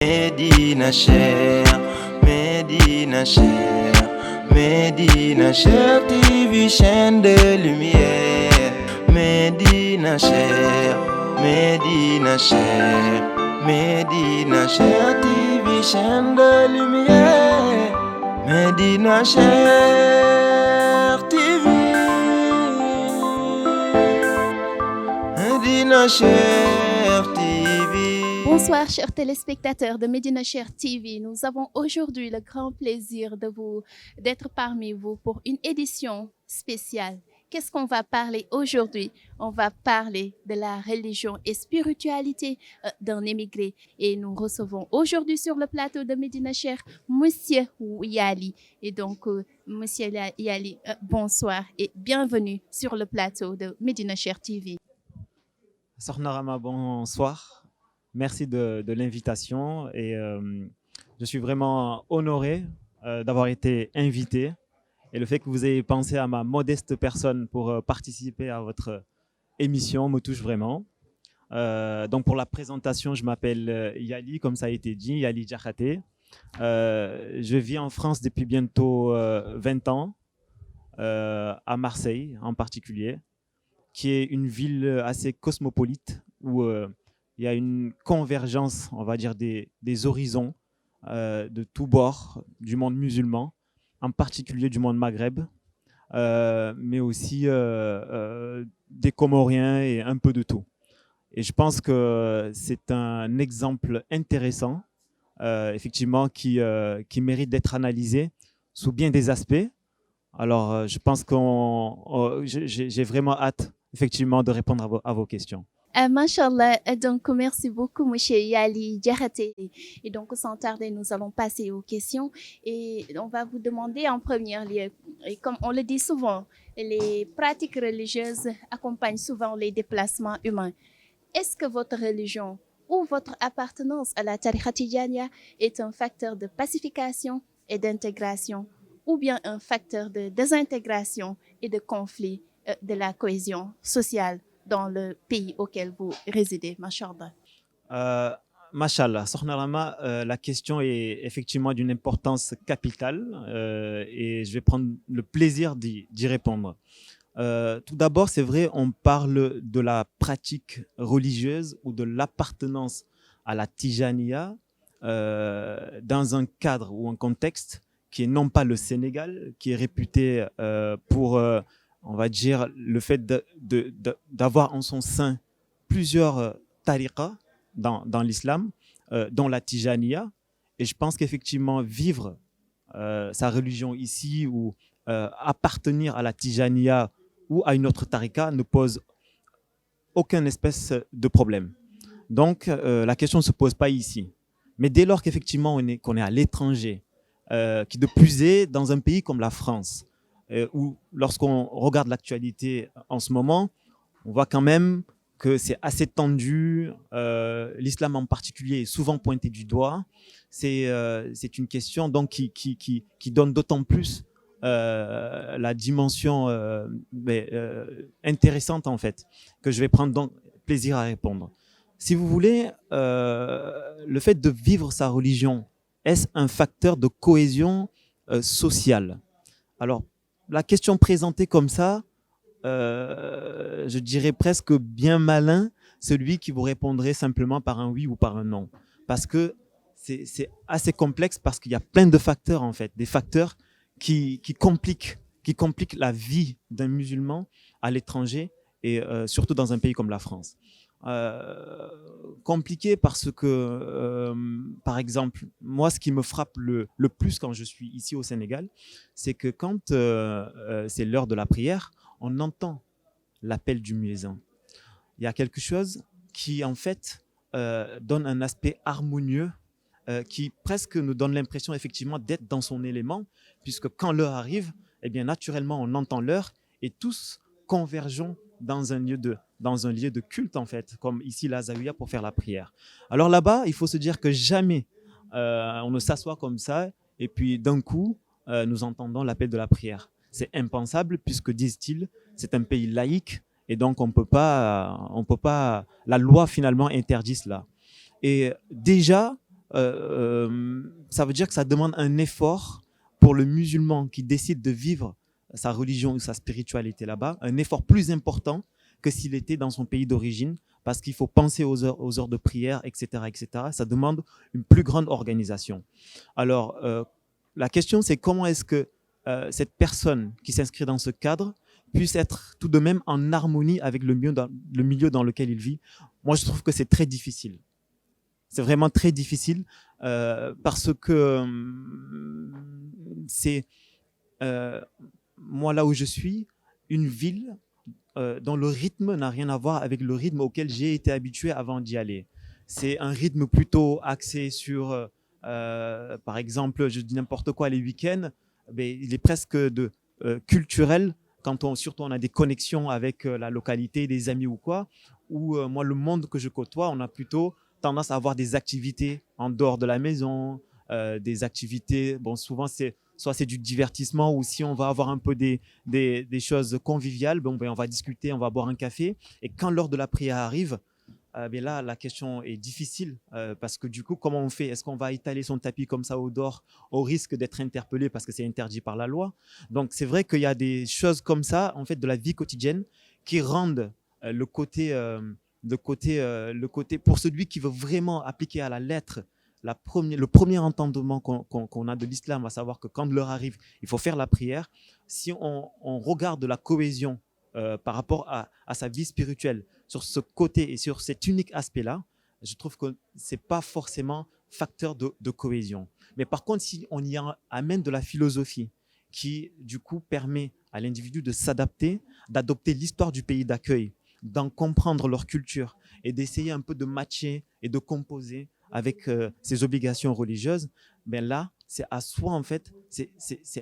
Medina Cher, Medina Cher, Medina Cher TV, chaîne de lumière. Medina Cher, Medina Cher, Medina Cher TV, chaîne de lumière. Medina Cher TV, Medina Cher TV. Bonsoir chers téléspectateurs de Medina Cher TV. Nous avons aujourd'hui le grand plaisir d'être parmi vous pour une édition spéciale. Qu'est-ce qu'on va parler aujourd'hui? On va parler de la religion et spiritualité d'un émigré. Et nous recevons aujourd'hui sur le plateau de Medina Cher Monsieur Yali. Et donc, Monsieur Yali, bonsoir et bienvenue sur le plateau de Medina Cher TV. Sokhna Rama, bonsoir. Merci de l'invitation et je suis vraiment honoré d'avoir été invité et le fait que vous ayez pensé à ma modeste personne pour participer à votre émission me touche vraiment. Donc pour la présentation, je m'appelle Yali, comme ça a été dit, Yali Diakhaté. Je vis en France depuis bientôt 20 ans, à Marseille en particulier, qui est une ville assez cosmopolite où il y a une convergence, on va dire, des horizons de tous bords du monde musulman, en particulier du monde Maghreb, mais aussi des Comoriens et un peu de tout. Et je pense que c'est un exemple intéressant, effectivement, qui mérite d'être analysé sous bien des aspects. Alors, je pense que j'ai vraiment hâte, effectivement, de répondre à vos questions. Mashallah, donc merci beaucoup, Monsieur Yali Diakhaté. Et donc, sans tarder, nous allons passer aux questions. Et on va vous demander en premier lieu, et comme on le dit souvent, les pratiques religieuses accompagnent souvent les déplacements humains. Est-ce que votre religion ou votre appartenance à la tariqa Tidjaniya est un facteur de pacification et d'intégration, ou bien un facteur de désintégration et de conflit de la cohésion sociale dans le pays auquel vous résidez, Mashallah? Mashallah, Sokhna Rama, la question est effectivement d'une importance capitale et je vais prendre le plaisir d'y répondre. Tout d'abord, c'est vrai, on parle de la pratique religieuse ou de l'appartenance à la Tijaniya dans un cadre ou un contexte qui est non pas le Sénégal, qui est réputé pour on va dire, le fait d'avoir en son sein plusieurs tariqas dans l'islam, dont la Tijaniya. Et je pense qu'effectivement, vivre sa religion ici ou appartenir à la Tijaniya ou à une autre tariqa ne pose aucune espèce de problème. Donc, la question ne se pose pas ici. Mais dès lors qu'effectivement qu'on est à l'étranger, qui de plus est dans un pays comme la France, où lorsqu'on regarde l'actualité en ce moment, on voit quand même que c'est assez tendu. L'islam en particulier est souvent pointé du doigt. C'est une question donc qui donne d'autant plus la dimension intéressante en fait, que je vais prendre donc plaisir à répondre. Si vous voulez, le fait de vivre sa religion, est-ce un facteur de cohésion sociale? Alors, la question présentée comme ça, je dirais presque bien malin, celui qui vous répondrait simplement par un oui ou par un non. Parce que c'est assez complexe parce qu'il y a plein de facteurs en fait, des facteurs qui compliquent la vie d'un musulman à l'étranger et surtout dans un pays comme la France. Compliqué parce que, par exemple, moi, ce qui me frappe le plus quand je suis ici au Sénégal, c'est que quand c'est l'heure de la prière, on entend l'appel du muezzin. Il y a quelque chose qui, en fait, donne un aspect harmonieux, qui presque nous donne l'impression, effectivement, d'être dans son élément, puisque quand l'heure arrive, eh bien, naturellement, on entend l'heure et tous convergeons dans un lieu de culte, en fait, comme ici la Zawiya pour faire la prière. Alors là-bas, il faut se dire que jamais on ne s'assoit comme ça et puis d'un coup, nous entendons l'appel de la prière. C'est impensable puisque, disent-ils, c'est un pays laïque et donc on peut pas, la loi finalement interdit cela. Et déjà, ça veut dire que ça demande un effort pour le musulman qui décide de vivre sa religion ou sa spiritualité là-bas, un effort plus important que s'il était dans son pays d'origine, parce qu'il faut penser aux heures de prière, etc., etc. Ça demande une plus grande organisation. Alors, la question, c'est comment est-ce que cette personne qui s'inscrit dans ce cadre puisse être tout de même en harmonie avec le milieu dans lequel il vit. Moi, je trouve que c'est très difficile. C'est vraiment très difficile parce que c'est, moi, là où je suis, une ville dont le rythme n'a rien à voir avec le rythme auquel j'ai été habitué avant d'y aller. C'est un rythme plutôt axé sur, par exemple, je dis n'importe quoi, les week-ends, mais il est presque culturel quand surtout on a des connexions avec la localité, des amis ou quoi, ou moi, le monde que je côtoie, on a plutôt tendance à avoir des activités en dehors de la maison, des activités, bon, souvent soit c'est du divertissement, ou si on va avoir un peu des choses conviviales, bon, ben, on va discuter, on va boire un café, et quand l'heure de la prière arrive, ben là, la question est difficile parce que du coup, comment on fait? Est-ce qu'on va étaler son tapis comme ça au dehors au risque d'être interpellé parce que c'est interdit par la loi? Donc, c'est vrai qu'il y a des choses comme ça, en fait, de la vie quotidienne qui rendent le côté, pour celui qui veut vraiment appliquer à la lettre le premier entendement qu'on a de l'islam, à savoir que quand l'heure arrive, il faut faire la prière. Si on regarde la cohésion par rapport à sa vie spirituelle, sur ce côté et sur cet unique aspect-là, je trouve que ce n'est pas forcément facteur de cohésion. Mais par contre, si on y amène de la philosophie qui, du coup, permet à l'individu de s'adapter, d'adopter l'histoire du pays d'accueil, d'en comprendre leur culture et d'essayer un peu de matcher et de composer avec ses obligations religieuses, ben là, c'est à soi, en fait,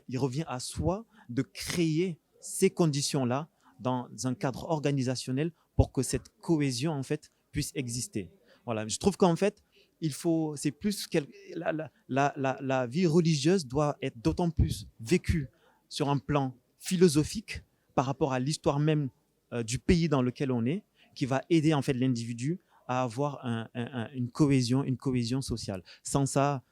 il revient à soi de créer ces conditions-là dans un cadre organisationnel pour que cette cohésion, en fait, puisse exister. Voilà, je trouve qu'en fait, c'est plus la vie religieuse doit être d'autant plus vécue sur un plan philosophique par rapport à l'histoire même du pays dans lequel on est, qui va aider en fait l'individu à avoir une cohésion sociale. Sans ça,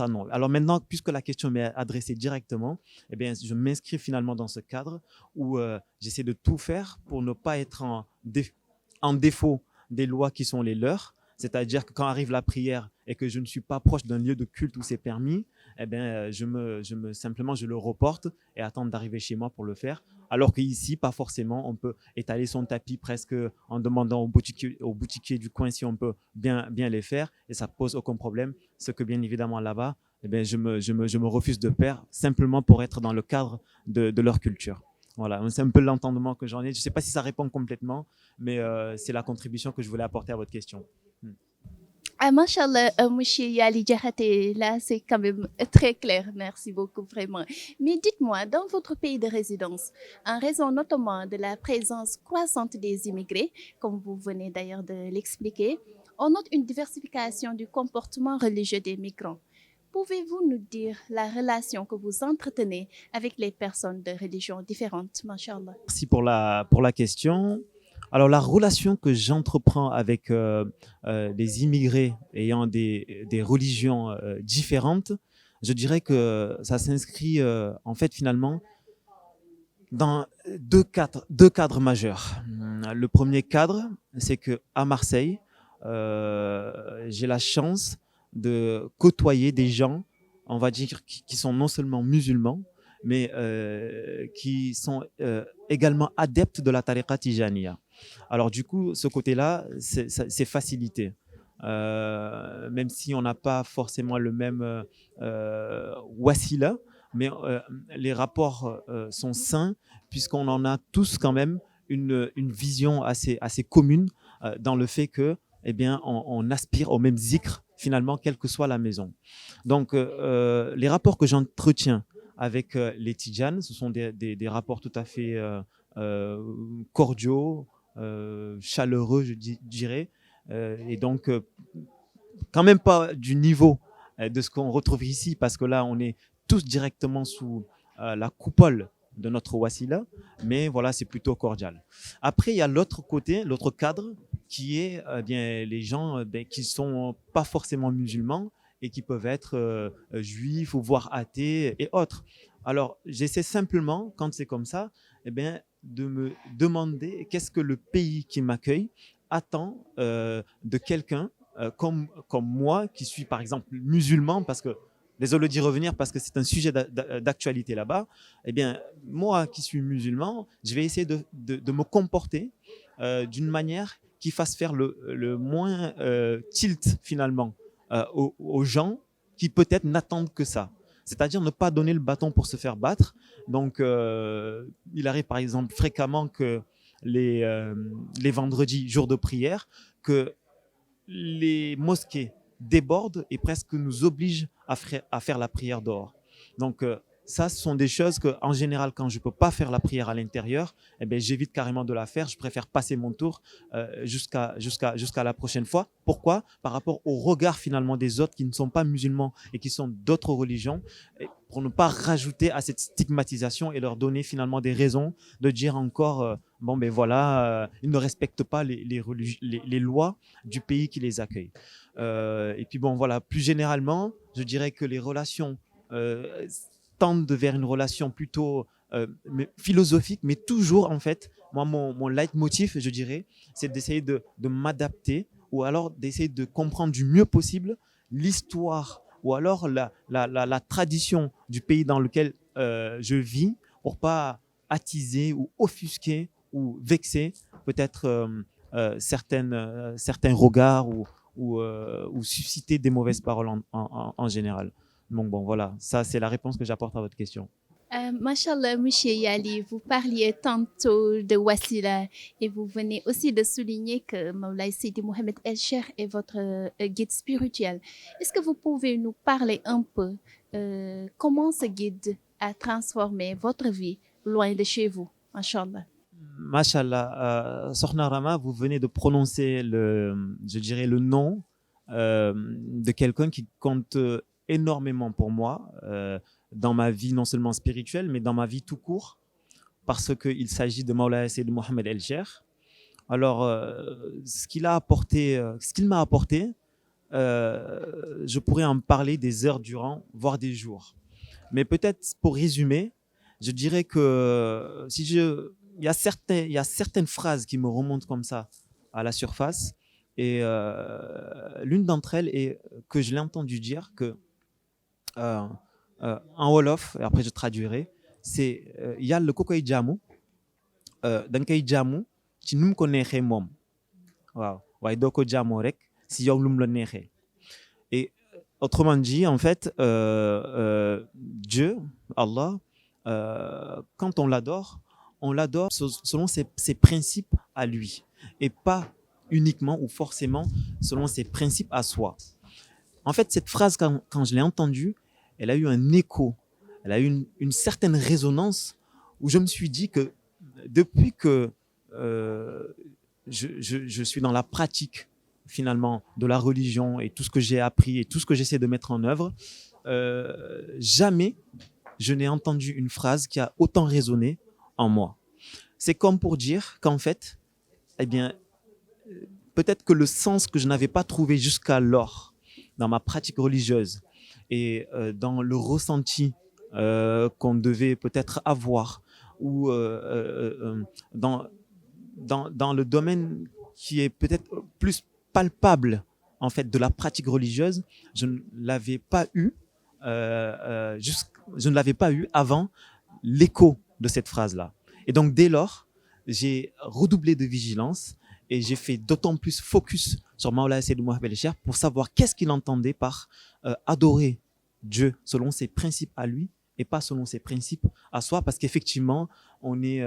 non. Alors maintenant, puisque la question m'est adressée directement, eh bien, je m'inscris finalement dans ce cadre où j'essaie de tout faire pour ne pas être en défaut des lois qui sont les leurs. C'est-à-dire que quand arrive la prière et que je ne suis pas proche d'un lieu de culte où c'est permis, eh bien, simplement, je le reporte et attends d'arriver chez moi pour le faire. Alors qu'ici, pas forcément, on peut étaler son tapis presque en demandant au boutiquier du coin si on peut bien les faire et ça pose aucun problème. Ce que bien évidemment là-bas, eh bien, je me refuse de faire simplement pour être dans le cadre de leur culture. Voilà, c'est un peu l'entendement que j'en ai. Je ne sais pas si ça répond complètement, mais c'est la contribution que je voulais apporter à votre question. Ah, Mashallah, monsieur Yali Diakhaté, là, c'est quand même très clair. Merci beaucoup, vraiment. Mais dites-moi, dans votre pays de résidence, en raison notamment de la présence croissante des immigrés, comme vous venez d'ailleurs de l'expliquer, on note une diversification du comportement religieux des migrants. Pouvez-vous nous dire la relation que vous entretenez avec les personnes de religions différentes, Mashallah? Merci pour la question. Alors, la relation que j'entreprends avec les immigrés ayant des religions différentes, je dirais que ça s'inscrit en fait finalement dans deux cadres majeurs. Le premier cadre, c'est qu'à Marseille, j'ai la chance de côtoyer des gens, on va dire, qui sont non seulement musulmans, mais qui sont également adeptes de la tariqa tijaniya. Alors du coup, ce côté-là, c'est facilité. Même si on n'a pas forcément le même wasila, mais les rapports sont sains, puisqu'on en a tous quand même une vision assez commune dans le fait que, eh bien, on aspire au même zikr, finalement, quelle que soit la maison. Donc, les rapports que j'entretiens avec les Tidjanes, ce sont des rapports tout à fait cordiaux, chaleureux, je dirais, et donc quand même pas du niveau de ce qu'on retrouve ici, parce que là, on est tous directement sous la coupole de notre wasila, mais voilà, c'est plutôt cordial. Après, il y a l'autre côté, l'autre cadre, qui est bien les gens qui sont pas forcément musulmans et qui peuvent être juifs ou voire athées et autres. Alors, j'essaie simplement, quand c'est comme ça, eh bien, de me demander qu'est-ce que le pays qui m'accueille attend de quelqu'un comme moi, qui suis par exemple musulman, parce que, désolé d'y revenir, parce que c'est un sujet d'actualité là-bas, eh bien, moi qui suis musulman, je vais essayer de me comporter d'une manière qui fasse faire le moins tilt finalement aux gens qui peut-être n'attendent que ça. C'est-à-dire ne pas donner le bâton pour se faire battre. Donc, il arrive par exemple fréquemment que les vendredis, jours de prière, que les mosquées débordent et presque nous obligent à faire la prière dehors. Donc, ça, ce sont des choses que, en général, quand je ne peux pas faire la prière à l'intérieur, eh bien, j'évite carrément de la faire. Je préfère passer mon tour jusqu'à la prochaine fois. Pourquoi? Par rapport au regard finalement des autres qui ne sont pas musulmans et qui sont d'autres religions, pour ne pas rajouter à cette stigmatisation et leur donner finalement des raisons de dire encore bon ben voilà, ils ne respectent pas les lois du pays qui les accueille. Et puis bon voilà, plus généralement, je dirais que les relations tendent vers une relation plutôt philosophique, mais toujours en fait, moi mon leitmotiv, je dirais, c'est d'essayer de m'adapter ou alors d'essayer de comprendre du mieux possible l'histoire ou alors la tradition du pays dans lequel je vis pour pas attiser ou offusquer ou vexer peut-être certains regards ou susciter des mauvaises paroles en général. Donc bon, voilà, ça c'est la réponse que j'apporte à votre question. Mashallah, Monsieur Yali, vous parliez tantôt de Wasila et vous venez aussi de souligner que Moulay Sidi Mohamed El Cheikh est votre guide spirituel. Est-ce que vous pouvez nous parler un peu comment ce guide a transformé votre vie loin de chez vous, Mashallah? Mashallah, Sokhna Rama, vous venez de prononcer je dirais le nom de quelqu'un qui compte énormément pour moi dans ma vie non seulement spirituelle, mais dans ma vie tout court, parce qu'il s'agit de Moulay Sidi Mohamed El Cheikh. Alors, ce qu'il m'a apporté, je pourrais en parler des heures durant, voire des jours. Mais peut-être pour résumer, je dirais que il y a certaines phrases qui me remontent comme ça à la surface, et l'une d'entre elles est que je l'ai entendu dire que en Wolof, et après je traduirai, c'est Yàlla ku koy jaamu da nga koy jaamu ci nu mu ko neexee moom waaw waaye doo ko jaamoo rek si yow lu mu la neexee. Et autrement dit, en fait, Dieu, Allah, quand on l'adore selon ses principes à lui et pas uniquement ou forcément selon ses principes à soi. En fait, cette phrase, quand je l'ai entendue, elle a eu un écho, elle a eu une certaine résonance où je me suis dit que depuis que je suis dans la pratique finalement de la religion et tout ce que j'ai appris et tout ce que j'essaie de mettre en œuvre, jamais je n'ai entendu une phrase qui a autant résonné en moi. C'est comme pour dire qu'en fait, eh bien, peut-être que le sens que je n'avais pas trouvé jusqu'alors dans ma pratique religieuse et dans le ressenti qu'on devait peut-être avoir ou dans le domaine qui est peut-être plus palpable en fait de la pratique religieuse, je ne l'avais pas eu je ne l'avais pas eu avant l'écho de cette phrase-là. Et donc dès lors, j'ai redoublé de vigilance et j'ai fait d'autant plus focus sur Moulay Sidi Mohamed El Cheikh pour savoir qu'est-ce qu'il entendait par adorer Dieu selon ses principes à lui et pas selon ses principes à soi, parce qu'effectivement, on est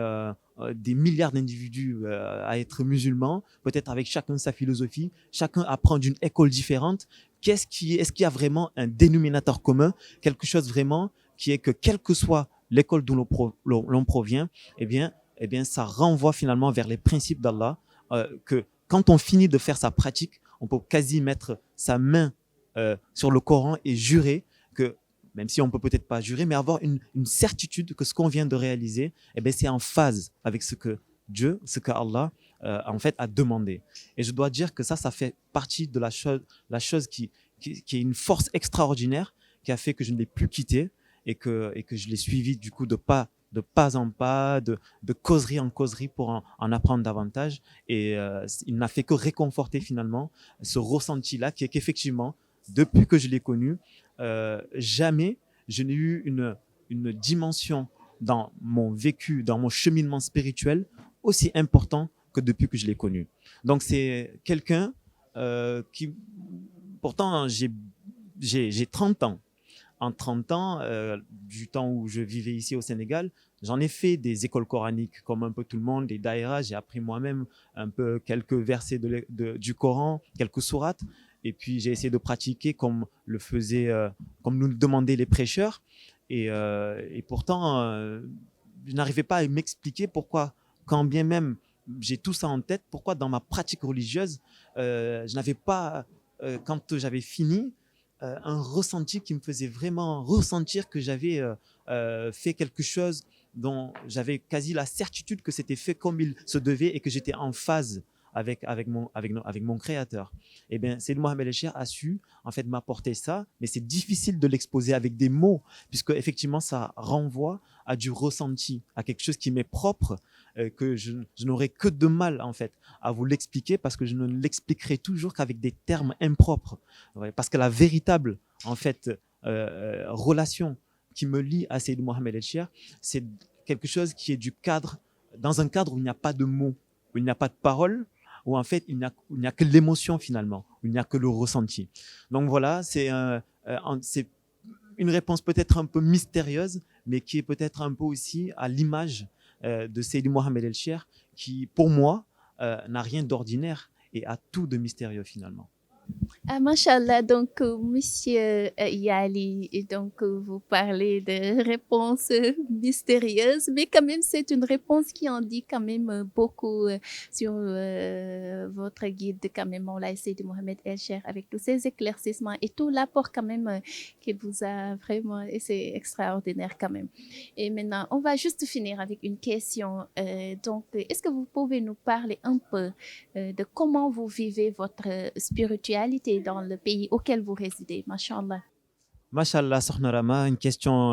des milliards d'individus à être musulmans, peut-être avec chacun sa philosophie, chacun apprend d'une école différente. Est-ce qu'il y a vraiment un dénominateur commun, quelque chose vraiment qui est que quelle que soit l'école d'où l'on provient, eh bien, ça renvoie finalement vers les principes d'Allah, que quand on finit de faire sa pratique, on peut quasi mettre sa main sur le Coran et jurer que, même si on peut peut-être pas jurer, mais avoir une certitude que ce qu'on vient de réaliser, eh bien, c'est en phase avec ce que Dieu, ce que Allah en fait a demandé. Et je dois dire que ça fait partie de la chose qui qui est une force extraordinaire qui a fait que je ne l'ai plus quitté et que je l'ai suivi du coup de pas en pas, de causerie en causerie pour en apprendre davantage. Et il n'a fait que réconforter finalement ce ressenti-là qui est qu'effectivement, depuis que je l'ai connu, jamais je n'ai eu une dimension dans mon vécu, dans mon cheminement spirituel aussi important que depuis que je l'ai connu. Donc c'est quelqu'un qui, pourtant j'ai 30 ans. En 30 ans, du temps où je vivais ici au Sénégal, j'en ai fait des écoles coraniques comme un peu tout le monde, des daïras. J'ai appris moi-même un peu quelques versets du Coran, quelques sourates. Et puis j'ai essayé de pratiquer comme comme nous le demandaient les prêcheurs. Et pourtant, je n'arrivais pas à m'expliquer pourquoi, quand bien même j'ai tout ça en tête, pourquoi dans ma pratique religieuse, je n'avais pas, quand j'avais fini, un ressenti qui me faisait vraiment ressentir que j'avais fait quelque chose dont j'avais quasi la certitude que c'était fait comme il se devait et que j'étais en phase avec mon créateur. Et bien, Seyd Mohamed El Cheikh a su en fait m'apporter ça, mais c'est difficile de l'exposer avec des mots, puisque effectivement ça renvoie à du ressenti, à quelque chose qui m'est propre, que je n'aurai que de mal en fait à vous l'expliquer, parce que je ne l'expliquerai toujours qu'avec des termes impropres. Ouais, parce que la véritable en fait relation qui me lie à Seyd Mohamed El Cheikh, c'est quelque chose qui est dans un cadre où il n'y a pas de mots, où il n'y a pas de paroles, où en fait il n'y a que l'émotion finalement, où il n'y a que le ressenti. Donc voilà, c'est une réponse peut-être un peu mystérieuse, mais qui est peut-être un peu aussi à l'image de Seyd Mohamed El Cheikh, qui pour moi n'a rien d'ordinaire et a tout de mystérieux finalement. Ah, Machallah, donc, monsieur Yali, et donc, vous parlez de réponses mystérieuses, mais quand même, c'est une réponse qui en dit quand même beaucoup sur votre guide, quand même, Moulay Seydi Mohamed El Cheikh, avec tous ces éclaircissements et tout l'apport quand même qu'il vous a vraiment, et c'est extraordinaire quand même. Et maintenant, on va juste finir avec une question. Donc, est-ce que vous pouvez nous parler un peu de comment vous vivez votre spiritualité dans le pays auquel vous résidez, Machallah. Machallah, Sokhna Rama, une question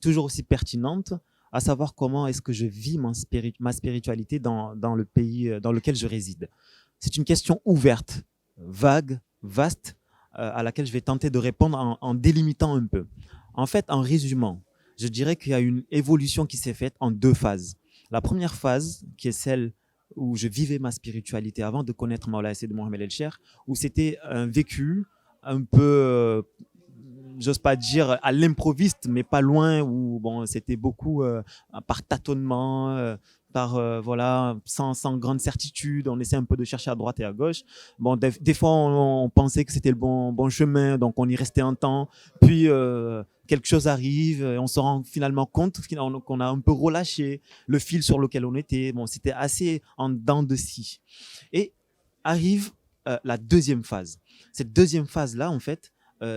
toujours aussi pertinente, à savoir comment est-ce que je vis ma spiritualité dans le pays dans lequel je réside. C'est une question ouverte, vague, vaste, à laquelle je vais tenter de répondre en délimitant un peu. En fait, en résumant, je dirais qu'il y a une évolution qui s'est faite en 2 phases. La première phase, qui est celle où je vivais ma spiritualité avant de connaître Moulay Seydi Mohamed El Cheikh, où c'était un vécu un peu, j'ose pas dire à l'improviste, mais pas loin, où bon, c'était beaucoup par tâtonnement, voilà, sans grande certitude. On essaie un peu de chercher à droite et à gauche. Bon, des fois, on pensait que c'était le bon chemin, donc on y restait un temps. Puis quelque chose arrive, et on se rend finalement compte qu'on a un peu relâché le fil sur lequel on était. Bon, c'était assez en dents de scie. Et arrive la deuxième phase. Cette deuxième phase-là, en fait,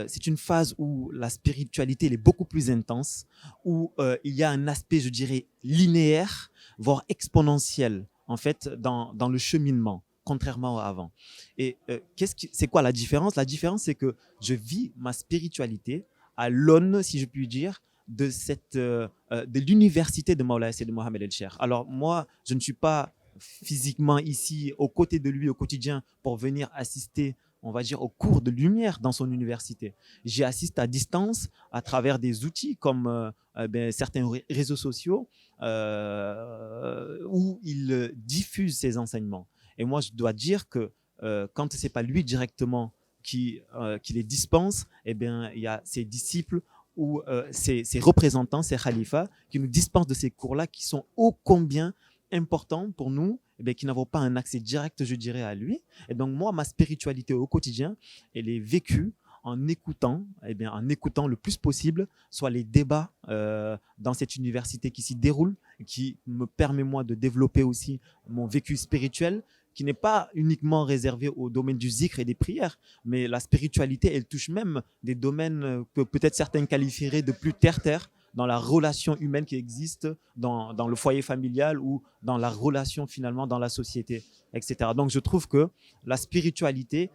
c'est une phase où la spiritualité elle est beaucoup plus intense, où il y a un aspect, je dirais, linéaire, voire exponentiel, en fait, dans le cheminement, contrairement à avant. Et c'est quoi la différence? La différence, c'est que je vis ma spiritualité à l'aune, si je puis dire, de l'université de Moulay Seydi Mohamed El Cheikh. Alors moi, je ne suis pas physiquement ici, aux côtés de lui au quotidien, pour venir assister, on va dire, aux cours de lumière dans son université. J'y assiste à distance à travers des outils comme certains réseaux sociaux où il diffuse ses enseignements. Et moi, je dois dire que quand ce n'est pas lui directement qui les dispense, eh bien, il y a ses disciples ou ses représentants, ses khalifas, qui nous dispensent de ces cours-là qui sont ô combien importants pour nous, qui n'avons pas un accès direct, je dirais, à lui. Et donc, moi, ma spiritualité au quotidien, elle est vécue en écoutant le plus possible, soit les débats dans cette université qui s'y déroule, qui me permet, moi, de développer aussi mon vécu spirituel, qui n'est pas uniquement réservé au domaine du zikr et des prières, mais la spiritualité, elle touche même des domaines que peut-être certains qualifieraient de plus terre-terre, dans la relation humaine qui existe dans le foyer familial ou dans la relation finalement dans la société, etc. Donc je trouve que la spiritualité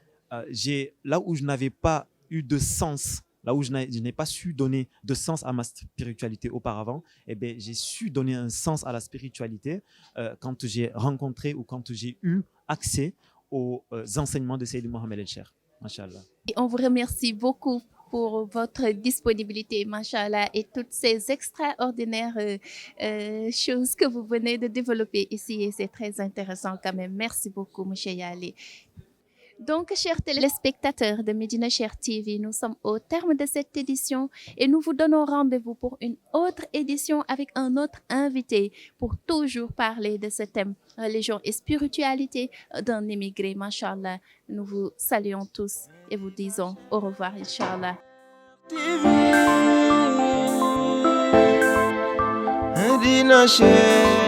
là où je n'avais pas eu de sens, là où je n'ai pas su donner de sens à ma spiritualité auparavant, eh bien, j'ai su donner un sens à la spiritualité quand j'ai rencontré ou quand j'ai eu accès aux enseignements de Seydi Mohamed El Cheikh. Machallah. Et on vous remercie beaucoup pour votre disponibilité, machallah, et toutes ces extraordinaires choses que vous venez de développer ici. Et c'est très intéressant quand même. Merci beaucoup, M. Yali. Donc, chers téléspectateurs de Medina Cher TV, nous sommes au terme de cette édition et nous vous donnons rendez-vous pour une autre édition avec un autre invité pour toujours parler de ce thème, religion et spiritualité d'un immigré, machallah. Nous vous saluons tous et vous disons au revoir, Inch'Allah. Medina Cher.